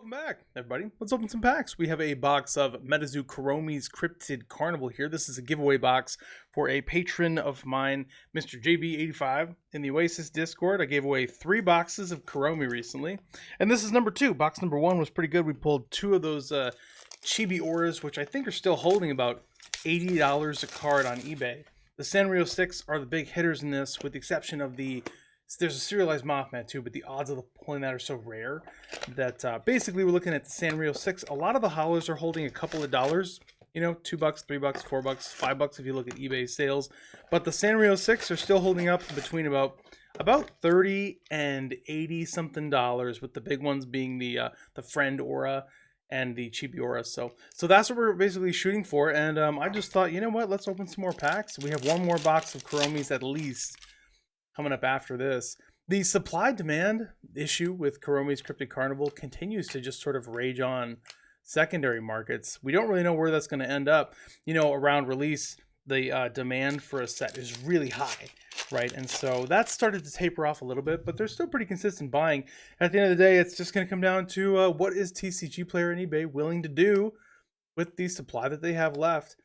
Welcome back, everybody. Let's open some packs. We have a box of MetaZoo Kuromi's Cryptid Carnival here. This is a giveaway box for a patron of mine, Mr. JB85, in the Oasis Discord. I gave away 3 boxes of Kuromi recently, and this is number 2. Box number 1 was pretty good. We pulled 2 of those chibi auras, which I think are still holding about $80 a card on eBay. The Sanrio 6 are the big hitters in this, with the exception of there's a serialized Mothman too, but the odds of pulling that are so rare that basically we're looking at the Sanrio 6. A lot of the hollers are holding a couple of dollars, you know, $2, $3, $4, $5 if you look at eBay sales. But the Sanrio 6 are still holding up between about 30 and 80 something dollars, with the big ones being the Friend Aura and the Chibi Aura. So that's what we're basically shooting for. And I just thought, you know what, let's open some more packs. We have one more box of Kuromis at least coming up after this. The supply-demand issue with Kuromi's Cryptid Carnival continues to just sort of rage on secondary markets. We don't really know where that's going to end up. You know, around release, the demand for a set is really high, right? And so that started to taper off a little bit, but they're still pretty consistent buying. At the end of the day, it's just going to come down to what is TCG Player and eBay willing to do with the supply that they have left.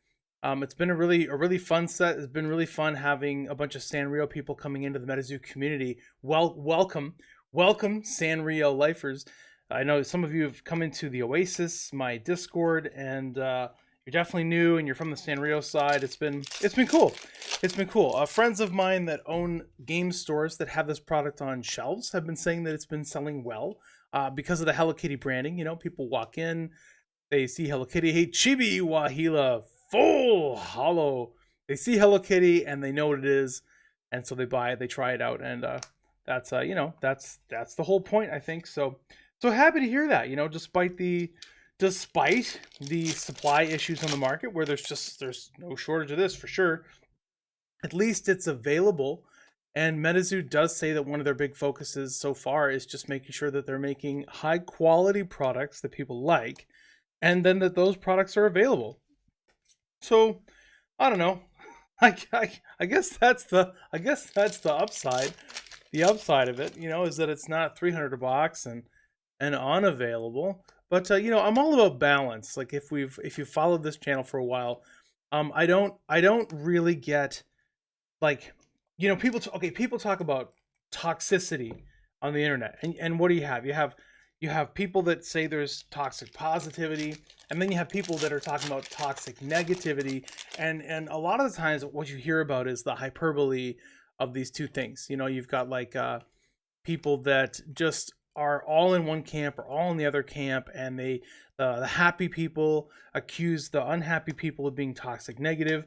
It's been a really fun set. It's been really fun having a bunch of Sanrio people coming into the MetaZoo community. Welcome Sanrio lifers. I know some of you have come into the Oasis, my Discord, and you're definitely new and you're from the Sanrio side. It's been cool. It's been cool. Friends of mine that own game stores that have this product on shelves have been saying that it's been selling well because of the Hello Kitty branding. You know, people walk in, they see Hello Kitty, hey Chibi Wahila, full hollow. They see Hello Kitty and they know what it is, and so they buy it, they try it out, and that's you know, that's the whole point, I think. So happy to hear that, you know, despite the supply issues on the market, where there's no shortage of this for sure. At least it's available, and MetaZoo does say that one of their big focuses so far is just making sure that they're making high quality products that people like, and then that those products are available. So I don't know. I guess that's the upside. The upside of it, you know, is that it's not $300 a box and unavailable. But you know, I'm all about balance. Like if you followed this channel for a while, I don't really get, like, you know, people talk about toxicity on the internet, and what do you have? You have people that say there's toxic positivity, and then you have people that are talking about toxic negativity, and a lot of the times what you hear about is the hyperbole of these two things. You know, you've got like people that just are all in one camp or all in the other camp, and the happy people accuse the unhappy people of being toxic negative,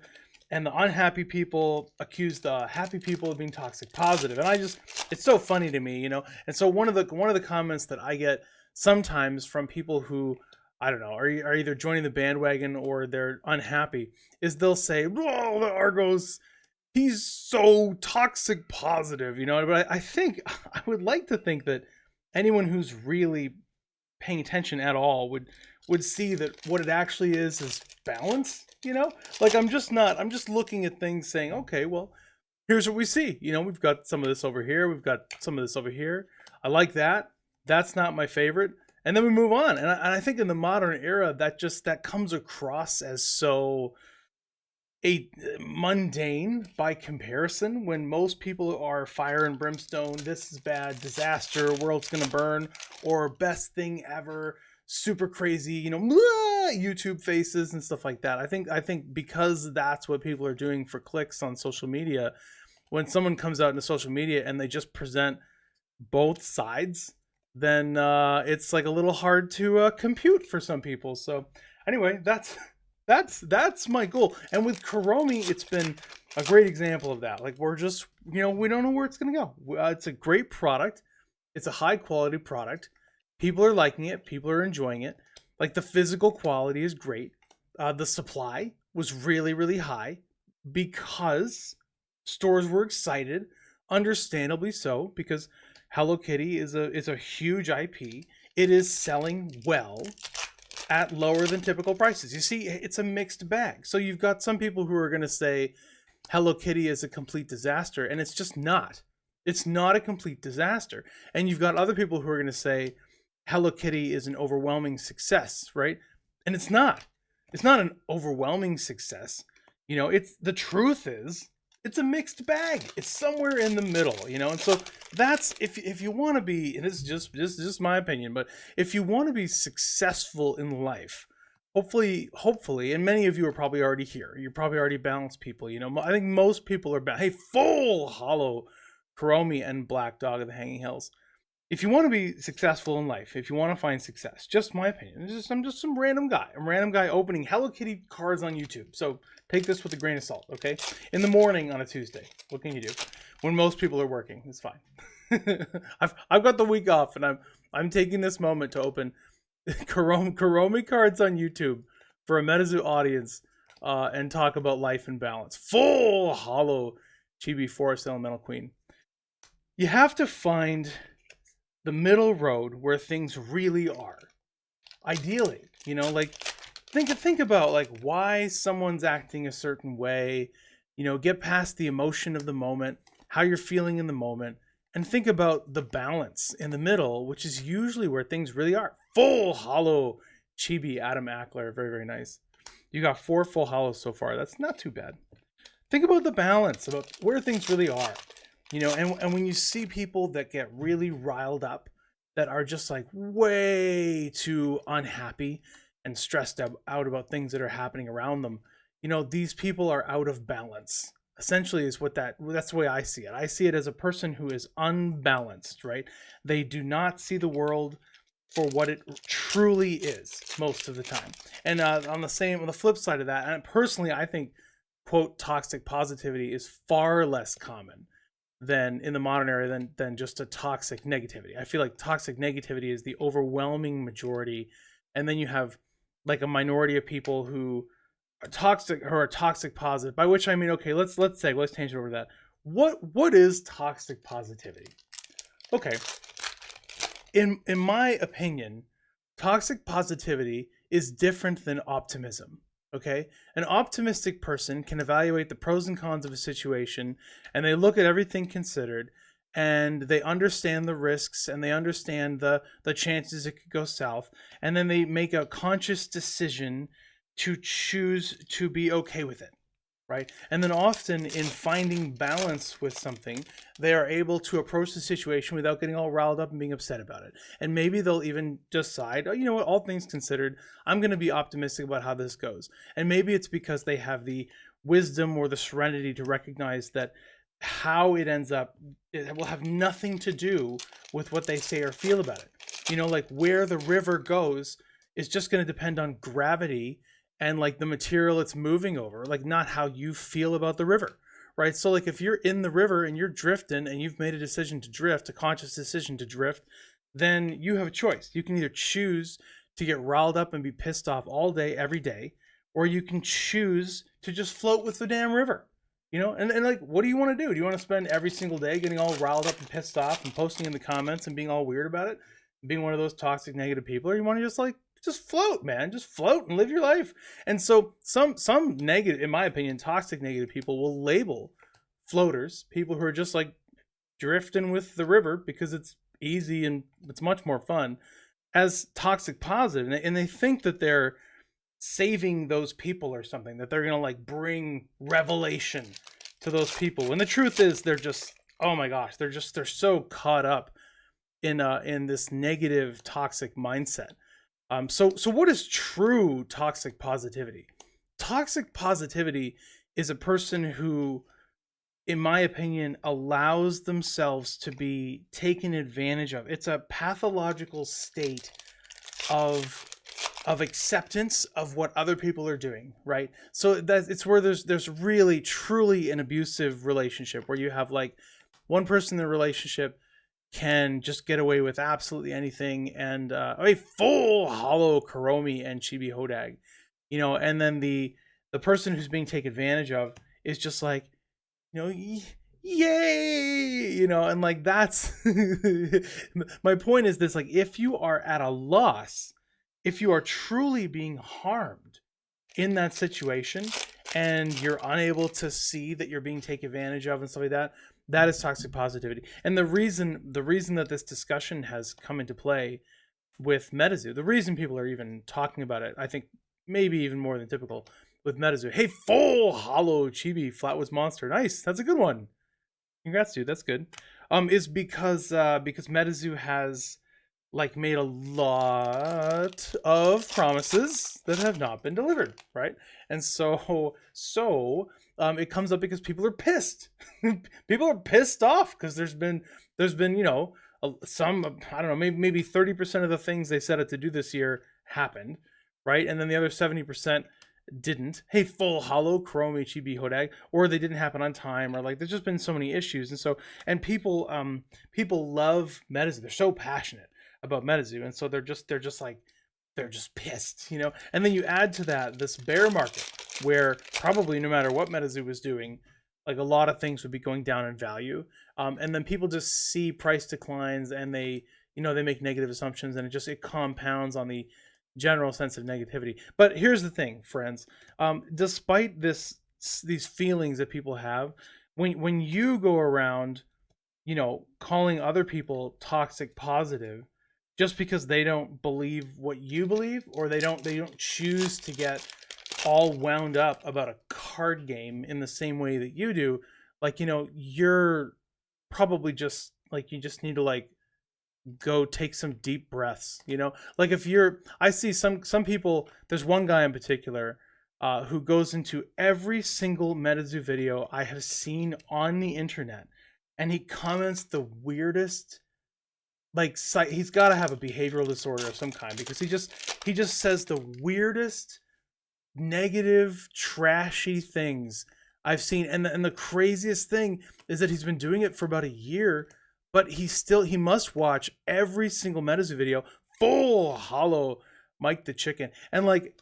and the unhappy people accuse the happy people of being toxic positive. And it's so funny to me, you know. And so one of the comments that I get sometimes from people who, I don't know, are either joining the bandwagon or they're unhappy, is they'll say, "Oh, the Argos, he's so toxic positive," you know. But I think, I would like to think that anyone who's really paying attention at all would see that what it actually is balance. You know, like I'm just looking at things saying, okay, well, here's what we see. You know, we've got some of this over here. We've got some of this over here. I like that. That's not my favorite. And then we move on. And I think in the modern era, that comes across as so mundane by comparison, when most people are fire and brimstone, this is bad, disaster, world's gonna burn, or best thing ever, super crazy, you know, YouTube faces and stuff like that. I think because that's what people are doing for clicks on social media, when someone comes out into social media and they just present both sides, then it's like a little hard to compute for some people. So anyway, that's my goal. And with Kuromi, it's been a great example of that. Like, we're just, you know, we don't know where it's gonna go. It's a great product. It's a high quality product. People are liking it. People are enjoying it. Like, the physical quality is great. The supply was really, really high because stores were excited, understandably so, because Hello Kitty is a huge IP. It is selling well at lower than typical prices. You see, it's a mixed bag. So you've got some people who are going to say Hello Kitty is a complete disaster, and it's just not. It's not a complete disaster. And you've got other people who are going to say Hello Kitty is an overwhelming success, right? And it's not. It's not an overwhelming success. It's the truth is it's a mixed bag. It's somewhere in the middle, And so that's if you want to be, and this is just my opinion, but if you want to be successful in life, hopefully, and many of you are probably already here. You're probably already balanced people. I think most people are Hey, full hollow, Kuromi and Black Dog of the Hanging Hills. If you want to be successful in life, if you want to find success, just my opinion, I'm just some random guy. I'm a random guy opening Hello Kitty cards on YouTube. So take this with a grain of salt, okay? In the morning on a Tuesday, what can you do? When most people are working, it's fine. I've got the week off, and I'm taking this moment to open Kuromi cards on YouTube for a MetaZoo audience, and talk about life and balance. Full hollow Chibi Forest Elemental Queen. You have to find the middle road where things really are. Ideally, think about why someone's acting a certain way, get past the emotion of the moment, how you're feeling in the moment, and think about the balance in the middle, which is usually where things really are. Full hollow Chibi Adam Ackler, very, very nice. You got 4 full hollows so far. That's not too bad. Think about the balance, about where things really are. And when you see people that get really riled up, that are just way too unhappy and stressed out about things that are happening around them, these people are out of balance. Essentially is that's the way I see it. I see it as a person who is unbalanced, right? They do not see the world for what it truly is most of the time. And on the flip side of that, and personally, I think, quote, toxic positivity is far less common than in the modern era than just a toxic negativity. I feel like toxic negativity is the overwhelming majority, and then you have a minority of people who are toxic positive. By which I mean, okay, let's change it over to that. What is toxic positivity? Okay, in my opinion, toxic positivity is different than optimism. Okay, an optimistic person can evaluate the pros and cons of a situation, and they look at everything considered, and they understand the risks, and they understand the chances it could go south, and then they make a conscious decision to choose to be okay with it, right? And then often in finding balance with something, they are able to approach the situation without getting all riled up and being upset about it. And maybe they'll even decide, oh, you know what, all things considered, I'm going to be optimistic about how this goes. And maybe it's because they have the wisdom or the serenity to recognize that how it ends up, it will have nothing to do with what they say or feel about it. Where the river goes is just going to depend on gravity and the material it's moving over, not how you feel about the river, right? So if you're in the river and you're drifting and you've made a decision to drift, a conscious decision to drift, then you have a choice. You can either choose to get riled up and be pissed off all day, every day, or you can choose to just float with the damn river, and what do you want to do? Do you want to spend every single day getting all riled up and pissed off and posting in the comments and being all weird about it, being one of those toxic negative people, or you want to just float, man. Just float and live your life. And so some negative, in my opinion, toxic negative people will label floaters, people who are just drifting with the river because it's easy and it's much more fun, as toxic positive. And they think that they're saving those people or something, that they're going to bring revelation to those people. When the truth is they're just, oh my gosh, they're so caught up in this negative toxic mindset. So what is true toxic positivity? Toxic positivity is a person who, in my opinion, allows themselves to be taken advantage of. It's a pathological state of acceptance of what other people are doing, right? So it's where there's really truly an abusive relationship where you have one person in the relationship can just get away with absolutely anything, and a full hollow Kuromi and Chibi Hodag, and then the person who's being taken advantage of is just yay, and that's my point is this: if you are at a loss, if you are truly being harmed in that situation and you're unable to see that you're being taken advantage of and stuff like that, that is toxic positivity. And the reason that this discussion has come into play with MetaZoo. The reason people are even talking about it, I think maybe even more than typical with MetaZoo. Hey, full hollow chibi flatwoods monster. Nice. That's a good one. Congrats, dude. That's good. Is because MetaZoo has like made a lot of promises that have not been delivered, right? And so it comes up because people are pissed. People are pissed off because there's been some, I don't know, maybe 30% of the things they set out to do this year happened, right? And then the other 70% didn't. Hey, full hollow chrome HEB Hodag, or they didn't happen on time, or like there's just been so many issues. And people love MetaZoo. They're so passionate about MetaZoo, and so they're just pissed, And then you add to that this bear market where probably no matter what MetaZoo was doing, like a lot of things would be going down in value. And then people just see price declines and they make negative assumptions, and it compounds on the general sense of negativity. But here's the thing, friends. Despite these feelings that people have, when you go around, calling other people toxic positive just because they don't believe what you believe, or they don't choose to get all wound up about a card game in the same way that you do, like, you're probably just like, you just need to like go take some deep breaths, like I see some people. There's one guy in particular who goes into every single MetaZoo video I have seen on the internet, and he comments the weirdest, like, he's got to have a behavioral disorder of some kind, because he just says the weirdest negative trashy things I've seen. And the craziest thing is that he's been doing it for about a year, but he must watch every single MetaZoo video full hollow Mike the Chicken. And like,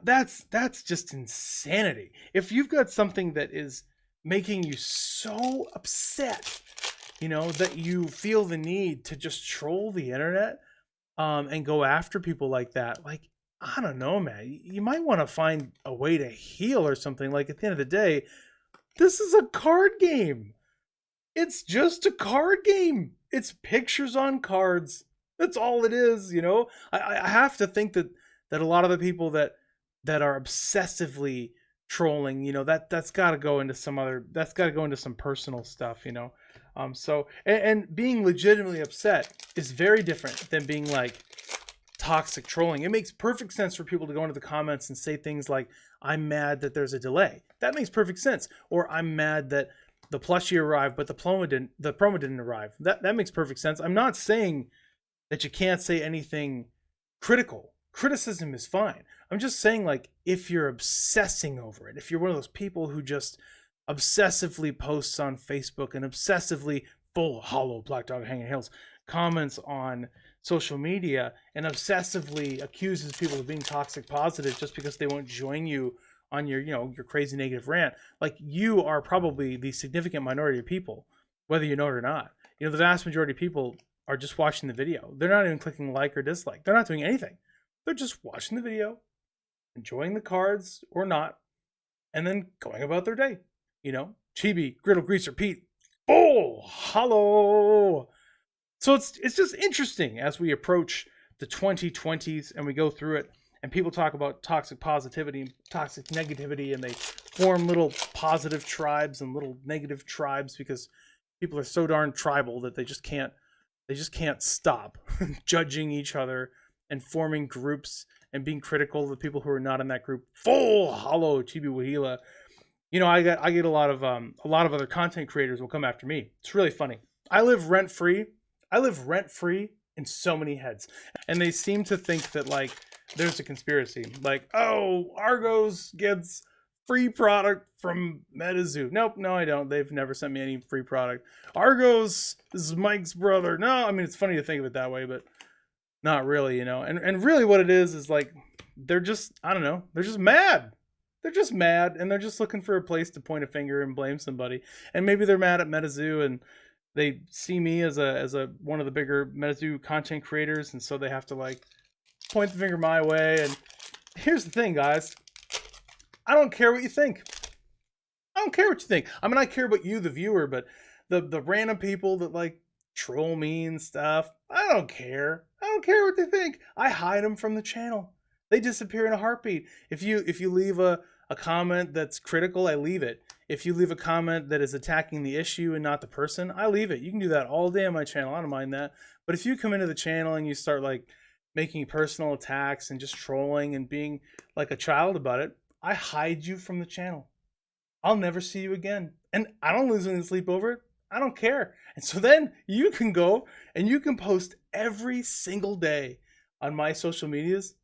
that's just insanity. If you've got something that is making you so upset, that you feel the need to just troll the internet, and go after people like that, like, I don't know, man, you might want to find a way to heal or something. Like, at the end of the day, this is a card game. It's just a card game. It's pictures on cards. That's all it is, I have to think that a lot of the people that are obsessively trolling, that's got to go into some personal stuff, and being legitimately upset is very different than being like toxic trolling. It makes perfect sense for people to go into the comments and say things like, I'm mad that there's a delay. That makes perfect sense. Or I'm mad that the plushie arrived, but the promo didn't arrive. That makes perfect sense. I'm not saying that you can't say anything critical. Criticism is fine. I'm just saying, like, if you're obsessing over it, if you're one of those people who just obsessively posts on Facebook and obsessively full hollow Black Dog Hanging Hills comments on social media and obsessively accuses people of being toxic positive just because they won't join you on your crazy negative rant, like, you are probably the significant minority of people, whether you know it or not. The vast majority of people are just watching the video. They're not even clicking like or dislike. They're not doing anything. They're just watching the video, enjoying the cards or not, and then going about their day. Chibi, Griddle, Greaser, Pete, full hollow. So it's just interesting as we approach the 2020s and we go through it, and people talk about toxic positivity and toxic negativity, and they form little positive tribes and little negative tribes because people are so darn tribal that they just can't stop judging each other and forming groups and being critical of the people who are not in that group. Full hollow Chibi Wahila. I get a lot of other content creators will come after me. It's really funny. I live rent free in so many heads, and they seem to think that, like, there's a conspiracy, like, oh, Argos gets free product from MetaZoo. Nope, no, I don't. They've never sent me any free product. Argos is Mike's brother. No, I mean, it's funny to think of it that way, but not really, and really what it is like, they're just, I don't know, they're just mad. They're just mad, and they're just looking for a place to point a finger and blame somebody. And maybe they're mad at MetaZoo, and they see me as a one of the bigger MetaZoo content creators, and so they have to, like, point the finger my way. And here's the thing, guys. I don't care what you think. I don't care what you think. I mean, I care about you, the viewer, but the random people that, like, troll me and stuff, I don't care. I don't care what they think. I hide them from the channel. They disappear in a heartbeat. If you leave a comment that's critical, I leave it. If you leave a comment that is attacking the issue and not the person, I leave it. You can do that all day on my channel. I don't mind that. But if you come into the channel and you start like making personal attacks and just trolling and being like a child about it, I hide you from the channel. I'll never see you again. And I don't lose any sleep over it. I don't care. And so then you can go and you can post every single day on my social medias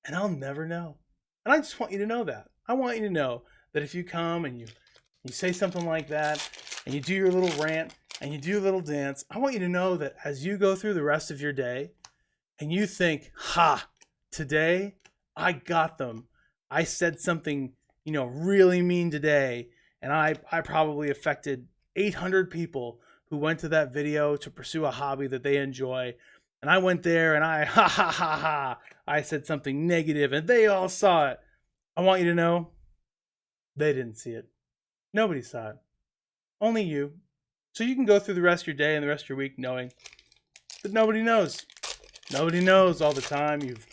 and I'll never know. And I just want you to know that. I want you to know that if you come and you say something like that and you do your little rant and you do your little dance, I want you to know that as you go through the rest of your day and you think, ha, today I got them. I said something, really mean today. And I probably affected 800 people who went to that video to pursue a hobby that they enjoy. And I went there and I said something negative and they all saw it. I want you to know they didn't see it. Nobody saw it. Only you. So you can go through the rest of your day and the rest of your week knowing that nobody knows. Nobody knows all the time you've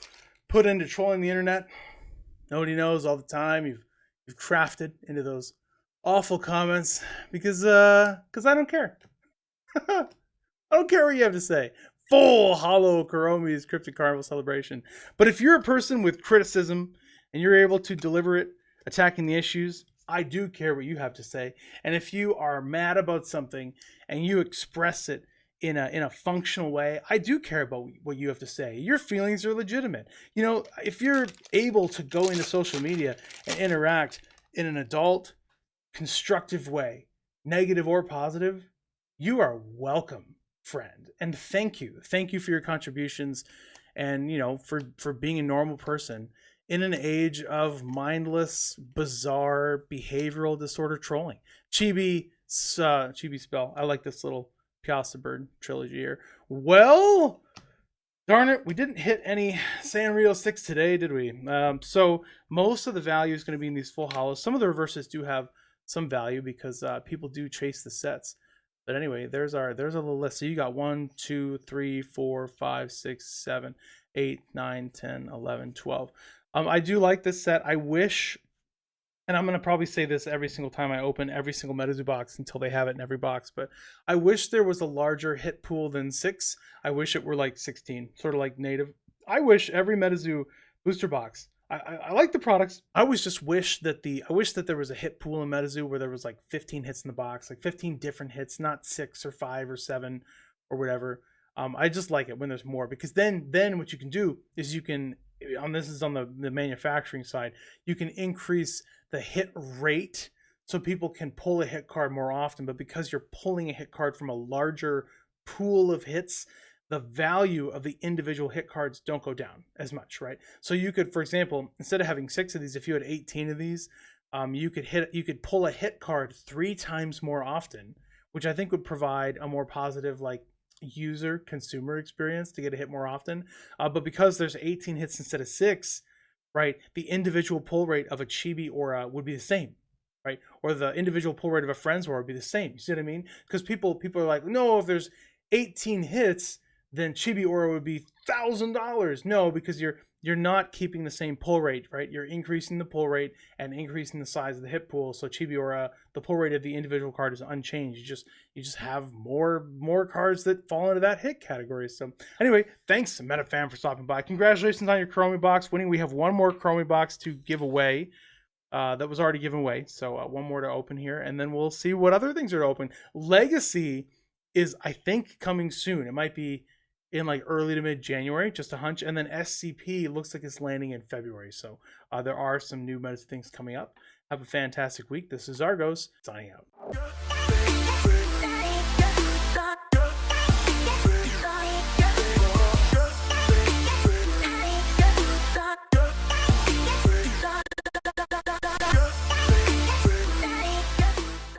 put into trolling the internet. Nobody knows all the time you've crafted into those awful comments because I don't care. I don't care what you have to say. Full hollow Kuromi's Cryptid Carnival celebration. But if you're a person with criticism and you're able to deliver it, attacking the issues, I do care what you have to say. And if you are mad about something and you express it in a functional way, I do care about what you have to say. Your feelings are legitimate. If you're able to go into social media and interact in an adult, constructive way, negative or positive, you are welcome, friend. And thank you for your contributions and for being a normal person in an age of mindless, bizarre, behavioral disorder trolling. Chibi spell. I like this little Piazza Bird trilogy here. Well, darn it, we didn't hit any Sanrio 6 today, did we? So most of the value is going to be in these full hollows. Some of the reverses do have some value because people do chase the sets. But anyway, there's a little list. So you got 1, 2, 3, 4, 5, 6, 7, 8, 9, 10, 11, 12. I do like this set. I wish, and I'm going to probably say this every single time I open every single MetaZoo box until they have it in every box, but I wish there was a larger hit pool than 6. I wish it were like 16, sort of like native. I wish every MetaZoo booster box, I like the products. I always just wish that there was a hit pool in MetaZoo where there was like 15 hits in the box, like 15 different hits, not 6 or 5 or 7 or whatever. I just like it when there's more, because then what you can do is you can, this is on the manufacturing side, you can increase the hit rate so people can pull a hit card more often. But because you're pulling a hit card from a larger pool of hits, the value of the individual hit cards don't go down as much, right? So you could, for example, instead of having 6 of these, if you had 18 of these, you could pull a hit card 3 times more often, which I think would provide a more positive user consumer experience to get a hit more often. But because there's 18 hits instead of 6, right, the individual pull rate of a Chibi Aura would be the same, right? Or the individual pull rate of a Friends Aura would be the same. You see what I mean? Because people are like, no, if there's 18 hits, then Chibi Aura would be $1,000. No, because you're not keeping the same pull rate, right? You're increasing the pull rate and increasing the size of the hit pool. So Chibi Aura, the pull rate of the individual card is unchanged. You just have more cards that fall into that hit category. So anyway, thanks MetaFam for stopping by. Congratulations on your Chromie box winning. We have one more Chromie box to give away. That was already given away. So one more to open here, and then we'll see what other things are to open. Legacy is, I think, coming soon. It might be in early to mid January, just a hunch. And then SCP looks like it's landing in February. So there are some new meta things coming up. Have a fantastic week. This is Argos signing out.